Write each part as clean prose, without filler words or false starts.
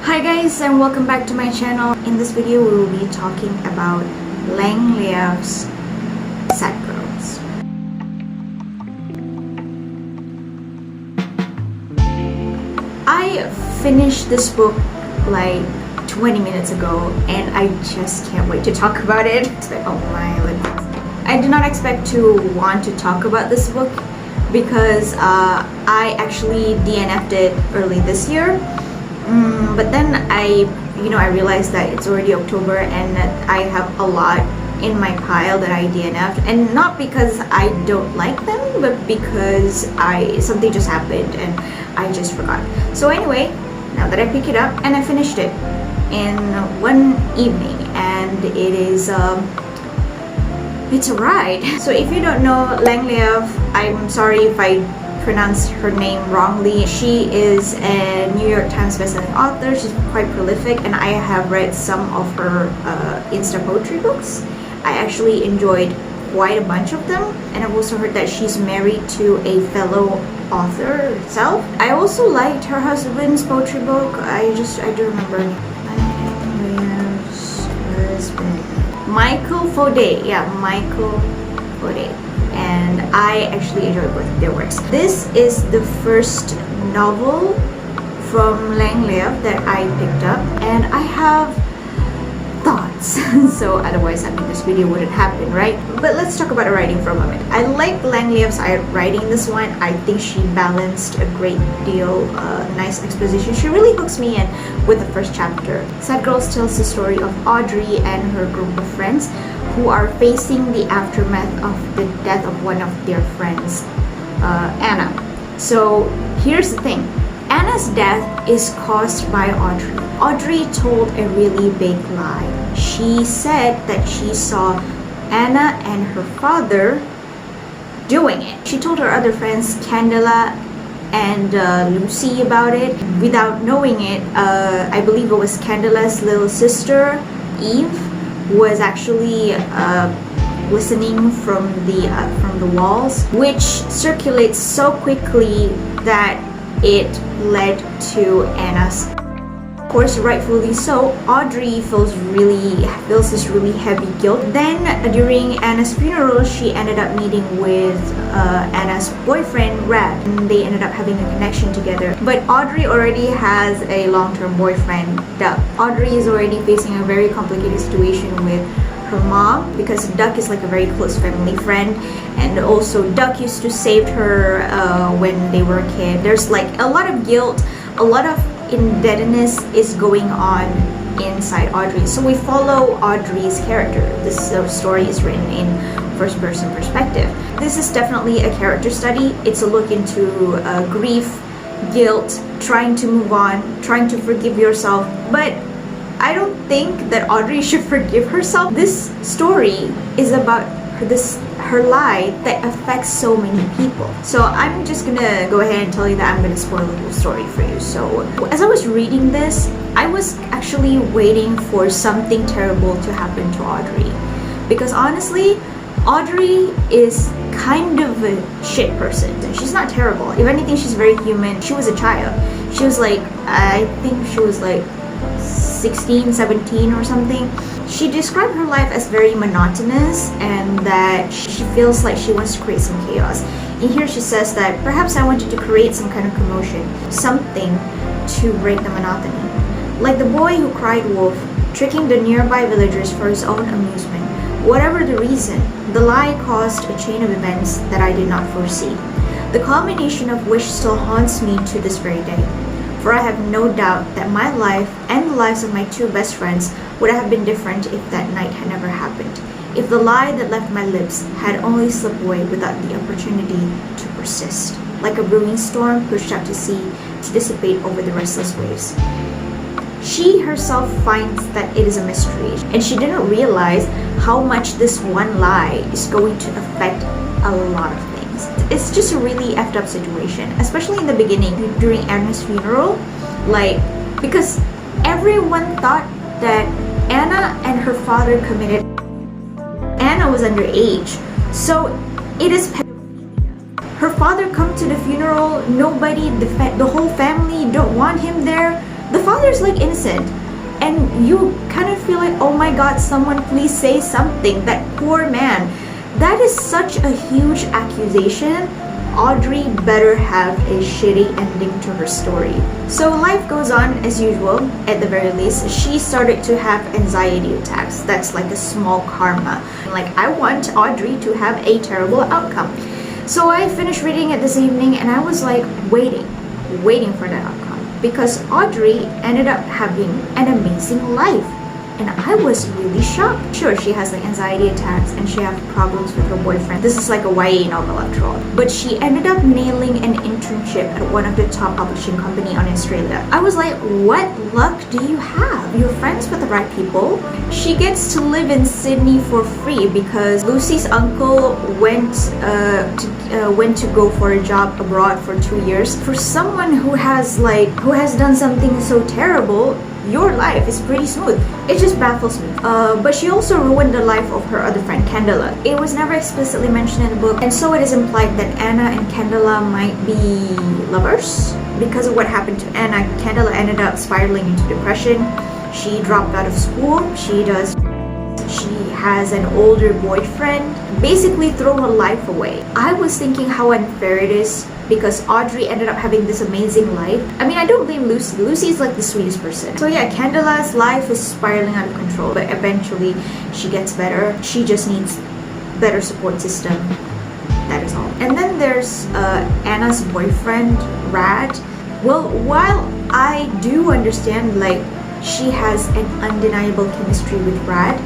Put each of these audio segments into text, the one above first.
Hi guys, and welcome back to my channel. In this video we will be talking about Leav's Sad Girls. I finished this book like 20 minutes ago and I just can't wait to talk about it. Oh my goodness. I did not expect to want to talk about this book because I actually DNF'd it early this year. But then I realized that it's already October and that I have a lot in my pile that I DNF'd, and not because I don't like them, but because something just happened and I just forgot. So anyway, now that I pick it up and I finished it in one evening, and it's a ride. So if you don't know Leav, I'm sorry if I pronounced her name wrongly. She is a New York Times bestselling author. She's quite prolific, and I have read some of her insta-poetry books. I actually enjoyed quite a bunch of them, and I've also heard that she's married to a fellow author herself. I also liked her husband's poetry book. I do remember Leav's husband, Michael Faudet. Yeah, Michael Faudet. And I actually enjoyed both of their works. This is the first novel from Leav that I picked up, and I have thoughts. So otherwise I think this video wouldn't happen, right? But let's talk about the writing for a moment. I like Leav's writing in this one. I think she balanced a great deal, nice exposition. She really hooks me in with the first chapter. Sad Girls tells the story of Audrey and her group of friends who are facing the aftermath of the death of one of their friends, Anna. So here's the thing. Anna's death is caused by Audrey. Audrey told a really big lie. She said that she saw Anna and her father doing it. She told her other friends, Candela and Lucy, about it. Without knowing it, I believe it was Candela's little sister, Eve, was actually listening from the walls, which circulates so quickly that it led to Anna's. Of course, rightfully so, Audrey feels this really heavy guilt. Then during Anna's funeral, she ended up meeting with Anna's boyfriend, Leav, and they ended up having a connection together. But Audrey already has a long-term boyfriend, Duck. Audrey is already facing a very complicated situation with her mom, because Duck is like a very close family friend, and also Duck used to save her when they were a kid. There's like a lot of guilt, a lot of indebtedness is going on inside Audrey. So we follow Audrey's character. This story is written in first person perspective. This is definitely a character study. It's a look into grief, guilt, trying to move on, trying to forgive yourself. But I don't think that Audrey should forgive herself. This story is about her lie that affects so many people. So I'm just gonna go ahead and tell you that I'm gonna spoil the whole story for you. So as I was reading this, I was actually waiting for something terrible to happen to Audrey, because honestly, Audrey is kind of a shit person. She's not terrible. If anything, she's very human. She was a child. She was like, I think she was like 16, 17 or something. She described her life as very monotonous and that she feels like she wants to create some chaos. In here she says that perhaps I wanted to create some kind of commotion, something to break the monotony. Like the boy who cried wolf, tricking the nearby villagers for his own amusement. Whatever the reason, the lie caused a chain of events that I did not foresee, the culmination of which still haunts me to this very day. For I have no doubt that my life and the lives of my two best friends would have been different if that night had never happened. If the lie that left my lips had only slipped away without the opportunity to persist, like a brewing storm pushed out to sea to dissipate over the restless waves. She herself finds that it is a mystery, and she didn't realize how much this one lie is going to affect a lot of things. It's just a really effed up situation, especially in the beginning during Anna's funeral, because everyone thought that Anna and her father committed. Anna was underage, so it is pedophilia. Her father come to the funeral, nobody, the whole family don't want him there. The father's like innocent. And you kind of feel like, oh my god, someone please say something. That poor man. That is such a huge accusation. Audrey better have a shitty ending to her story. So life goes on as usual, at the very least. She started to have anxiety attacks. That's like a small karma. Like, I want Audrey to have a terrible outcome. So I finished reading it this evening and I was like waiting for that outcome. Because Audrey ended up having an amazing life. And I was really shocked. Sure, she has like anxiety attacks and she has problems with her boyfriend. This is like a YA novel after all. But she ended up nailing an internship at one of the top publishing company on Australia. I was like, what luck do you have? You're friends with the right people. She gets to live in Sydney for free because Lucy's uncle went to go for a job abroad for 2 years. For someone who has done something so terrible, your life is pretty smooth. It just baffles me. But she also ruined the life of her other friend, Candela. It was never explicitly mentioned in the book, and so it is implied that Anna and Candela might be lovers. Because of what happened to Anna, Candela ended up spiraling into depression. She dropped out of school. She has an older boyfriend. Basically throw her life away. I was thinking how unfair it is because Audrey ended up having this amazing life. I mean, I don't blame Lucy. Lucy is like the sweetest person. So yeah, Candela's life is spiraling out of control, but eventually she gets better. She just needs better support system. That is all. And then there's Anna's boyfriend, Rad. Well, while I do understand like she has an undeniable chemistry with Rad,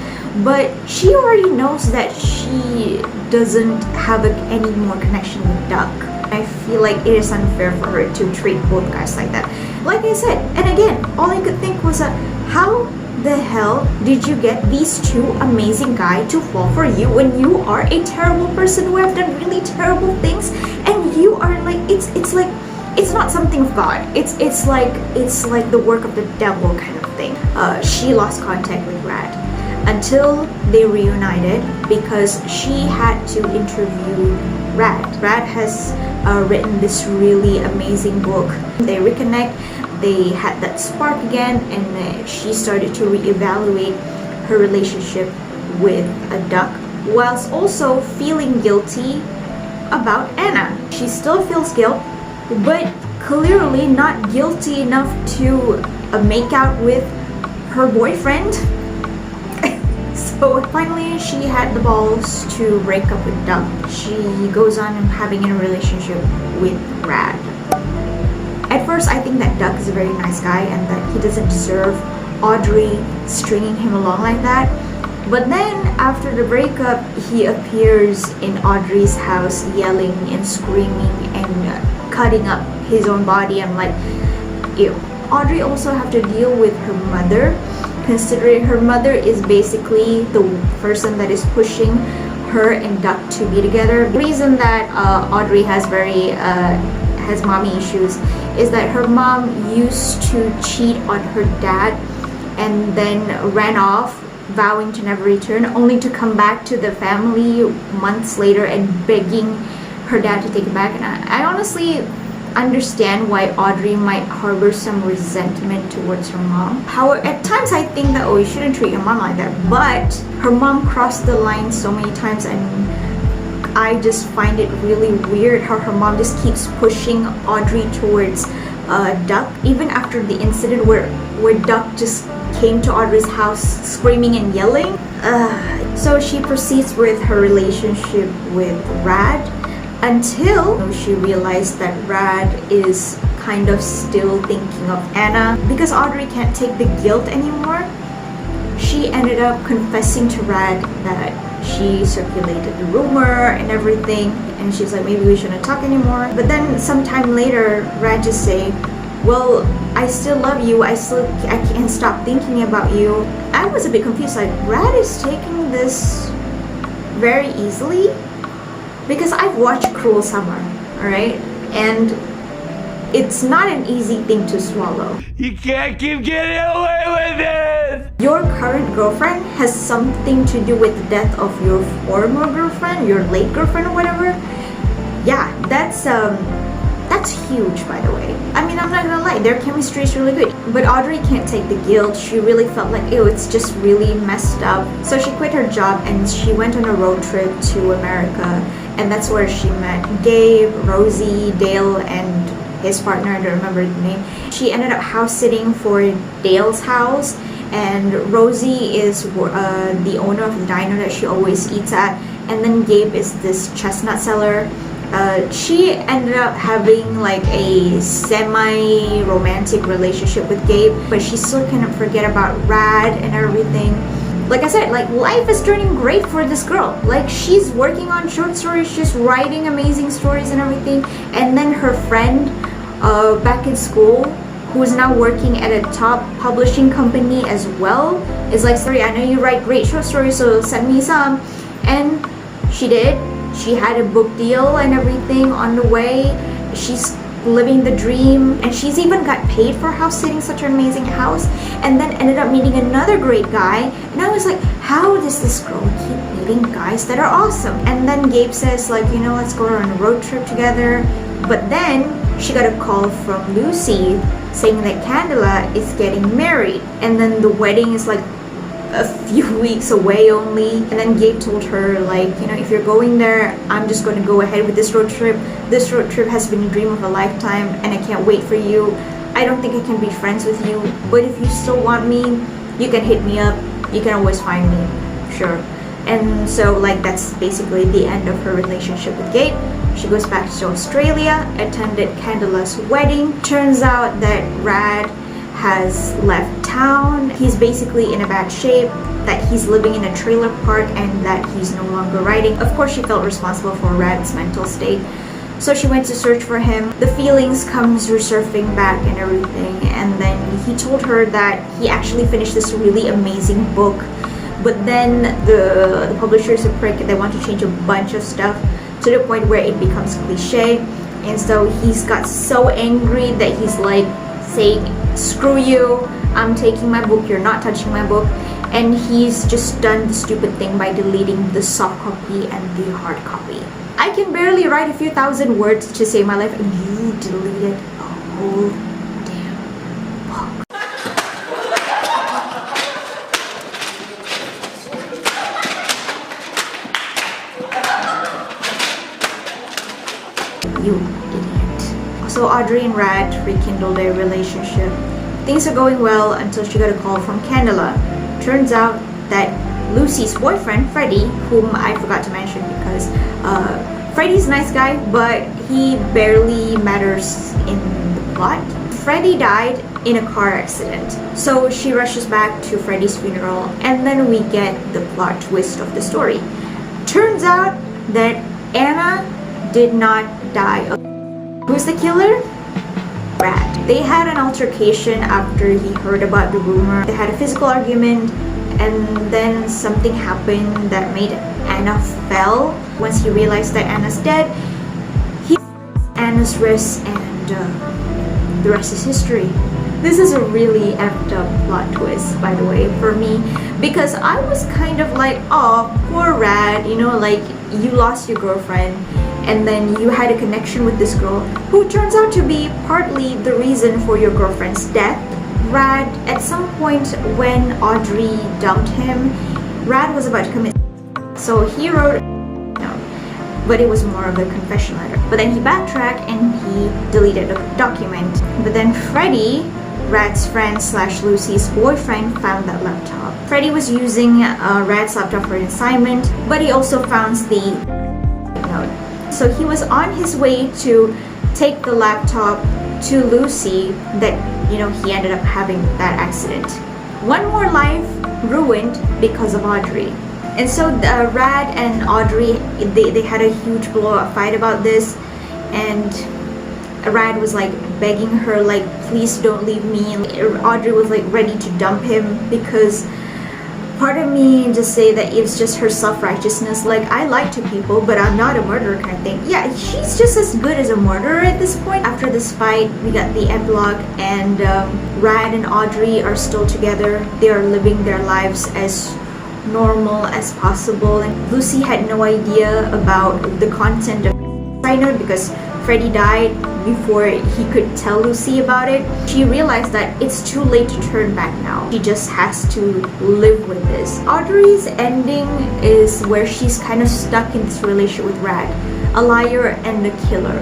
but she already knows that she doesn't have any more connection with Duck. I feel like it is unfair for her to treat both guys like that. Like I said, and again, all I could think was how the hell did you get these two amazing guys to fall for you when you are a terrible person who have done really terrible things, and you are like, it's like, it's not something of God. It's like the work of the devil kind of thing. She lost contact with Rad until they reunited because she had to interview Rad. Rad has written this really amazing book. They reconnect, they had that spark again, and she started to reevaluate her relationship with a Duck, whilst also feeling guilty about Anna. She still feels guilt, but clearly not guilty enough to make out with her boyfriend. So finally she had the balls to break up with Doug. She goes on having a relationship with Rad. At first I think that Doug is a very nice guy and that he doesn't deserve Audrey stringing him along like that. But then after the breakup, he appears in Audrey's house yelling and screaming and cutting up his own body. I'm like, ew. Audrey also have to deal with her mother, considering her mother is basically the person that is pushing her and Duck to be together. The reason that Audrey has has mommy issues is that her mom used to cheat on her dad and then ran off, vowing to never return, only to come back to the family months later and begging her dad to take it back. And I honestly understand why Audrey might harbor some resentment towards her mom. However, at times I think that, oh, you shouldn't treat your mom like that, but her mom crossed the line so many times, and I just find it really weird how her mom just keeps pushing Audrey towards Duck, even after the incident where Duck just came to Audrey's house screaming and yelling. So she proceeds with her relationship with Rad until she realized that Rad is kind of still thinking of Anna. Because Audrey can't take the guilt anymore, she ended up confessing to Rad that she circulated the rumor and everything, and she's like, maybe we shouldn't talk anymore. But then sometime later, Rad just say, well, I still love you, I can't stop thinking about you. I was a bit confused, like, Rad is taking this very easily, because I've watched Cruel Summer, alright? And it's not an easy thing to swallow. You can't keep getting away with it! Your current girlfriend has something to do with the death of your former girlfriend, your late girlfriend or whatever. Yeah, that's That's huge, by the way. I mean, I'm not gonna lie, their chemistry is really good. But Audrey can't take the guilt. She really felt like, ew, it's just really messed up. So she quit her job and she went on a road trip to America. And that's where she met Gabe, Rosie, Dale, and his partner, I don't remember the name. She ended up house sitting for Dale's house. And Rosie is the owner of the diner that she always eats at. And then Gabe is this chestnut seller. She ended up having like a semi-romantic relationship with Gabe, but she still couldn't forget about Rad and everything. Like I said, like life is turning great for this girl. Like she's working on short stories, she's writing amazing stories and everything. And then her friend back in school, who's now working at a top publishing company as well, is like, sorry, I know you write great short stories, so send me some. And she did. She had a book deal and everything on the way. She's living the dream, and she's even got paid for house sitting such an amazing house, and then ended up meeting another great guy. And I was like, how does this girl keep meeting guys that are awesome? And then Gabe says like, you know, let's go on a road trip together. But then she got a call from Lucy saying that Candela is getting married, and then the wedding is like a few weeks away only. And then Gabe told her like, you know, if you're going there, I'm just going to go ahead with this road trip. This road trip has been a dream of a lifetime and I can't wait for you. I don't think I can be friends with you, but if you still want me, you can hit me up. You can always find me, sure. And so like that's basically the end of her relationship with Gabe. She goes back to Australia, attended Candela's wedding. Turns out that Rad has left town. He's basically in a bad shape, that he's living in a trailer park, and that he's no longer writing. Of course, she felt responsible for Rad's mental state, so she went to search for him. The feelings comes resurfing back and everything, and then he told her that he actually finished this really amazing book, but then the publishers are prick. They want to change a bunch of stuff to the point where it becomes cliche. And so he's got so angry that he's like saying, screw you, I'm taking my book, you're not touching my book. And he's just done the stupid thing by deleting the soft copy and the hard copy. I can barely write a few thousand words to save my life, and you deleted a whole damn book. You idiot. So Audrey and Rad rekindled their relationship. Things are going well until she got a call from Candela. Turns out that Lucy's boyfriend, Freddie, whom I forgot to mention because Freddie's a nice guy, but he barely matters in the plot. Freddie died in a car accident. So she rushes back to Freddie's funeral, and then we get the plot twist of the story. Turns out that Anna did not die. Who's the killer? Rad. They had an altercation after he heard about the rumor. They had a physical argument, and then something happened that made Anna fell. Once he realized that Anna's dead, he Anna's wrist, and the rest is history. This is a really effed up plot twist, by the way, for me, because I was kind of like, oh, poor Rad, you know, like you lost your girlfriend, and then you had a connection with this girl who turns out to be partly the reason for your girlfriend's death. Rad, at some point when Audrey dumped him, Rad was about to commit, so he wrote but it was more of a confession letter. But then he backtracked and he deleted the document. But then Freddie, Rad's friend slash Lucy's boyfriend, found that laptop. Freddie was using Rad's laptop for an assignment, but he also found the note. So he was on his way to take the laptop to Lucy that, you know, he ended up having that accident. One more life ruined because of Audrey. And so Rad and Audrey, they had a huge blow-up fight about this, and Rad was like begging her like, please don't leave me. And Audrey was like ready to dump him, because part of me just say that it's just her self-righteousness, like I lie to people but I'm not a murderer kind of thing. Yeah, she's just as good as a murderer at this point. After this fight, we got the epilogue, and Rad and Audrey are still together. They are living their lives as normal as possible, and Lucy had no idea about the content of side note because Freddie died before he could tell Lucy about it, she realized that it's too late to turn back now. She just has to live with this. Audrey's ending is where she's kind of stuck in this relationship with Rad, a liar and a killer.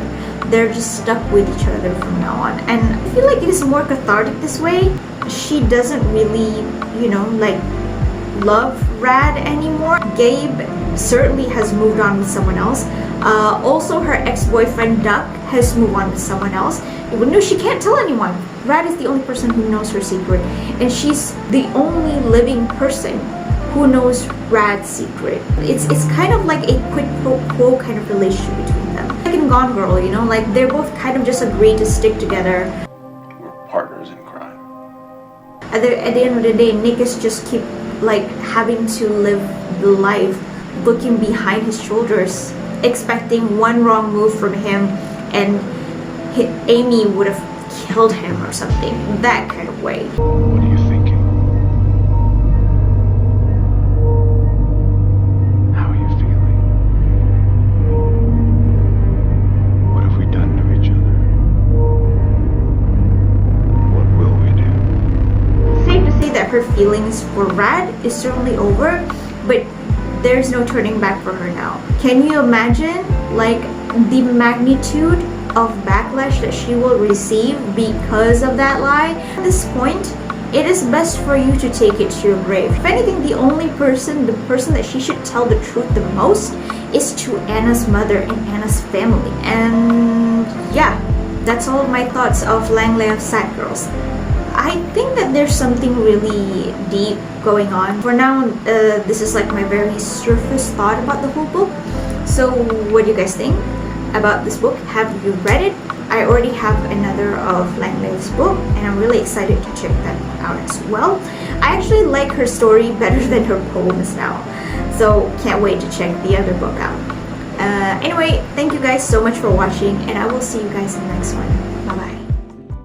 They're just stuck with each other from now on, and I feel like it is more cathartic this way. She doesn't really, like love Rad anymore. Gabe certainly has moved on with someone else. Also, her ex-boyfriend Duck has moved on with someone else. Even though she can't tell anyone. Rad is the only person who knows her secret, and she's the only living person who knows Rad's secret. It's kind of like a quid pro quo kind of relationship between them. Like in Gone Girl, like they're both kind of just agreed to stick together. We're partners in crime. At the end of the day, Nick is just keep like having to live the life looking behind his shoulders, expecting one wrong move from him and Amy would have killed him or something. That kind of way. What are you thinking? How are you feeling? What have we done to each other? What will we do? Safe to say that her feelings for Rad is certainly over, but there's no turning back for her now. Can you imagine like the magnitude of backlash that she will receive because of that lie? At this point, it is best for you to take it to your grave. If anything, the person that she should tell the truth the most is to Anna's mother and Anna's family. And yeah, that's all of my thoughts of Langley of Sad Girls. I think that there's something really deep going on. For now, this is like my very surface thought about the whole book. So what do you guys think about this book? Have you read it? I already have another of Langley's book, and I'm really excited to check that out as well. I actually like her story better than her poems now, so can't wait to check the other book out. Anyway, thank you guys so much for watching, and I will see you guys in the next one. Bye bye.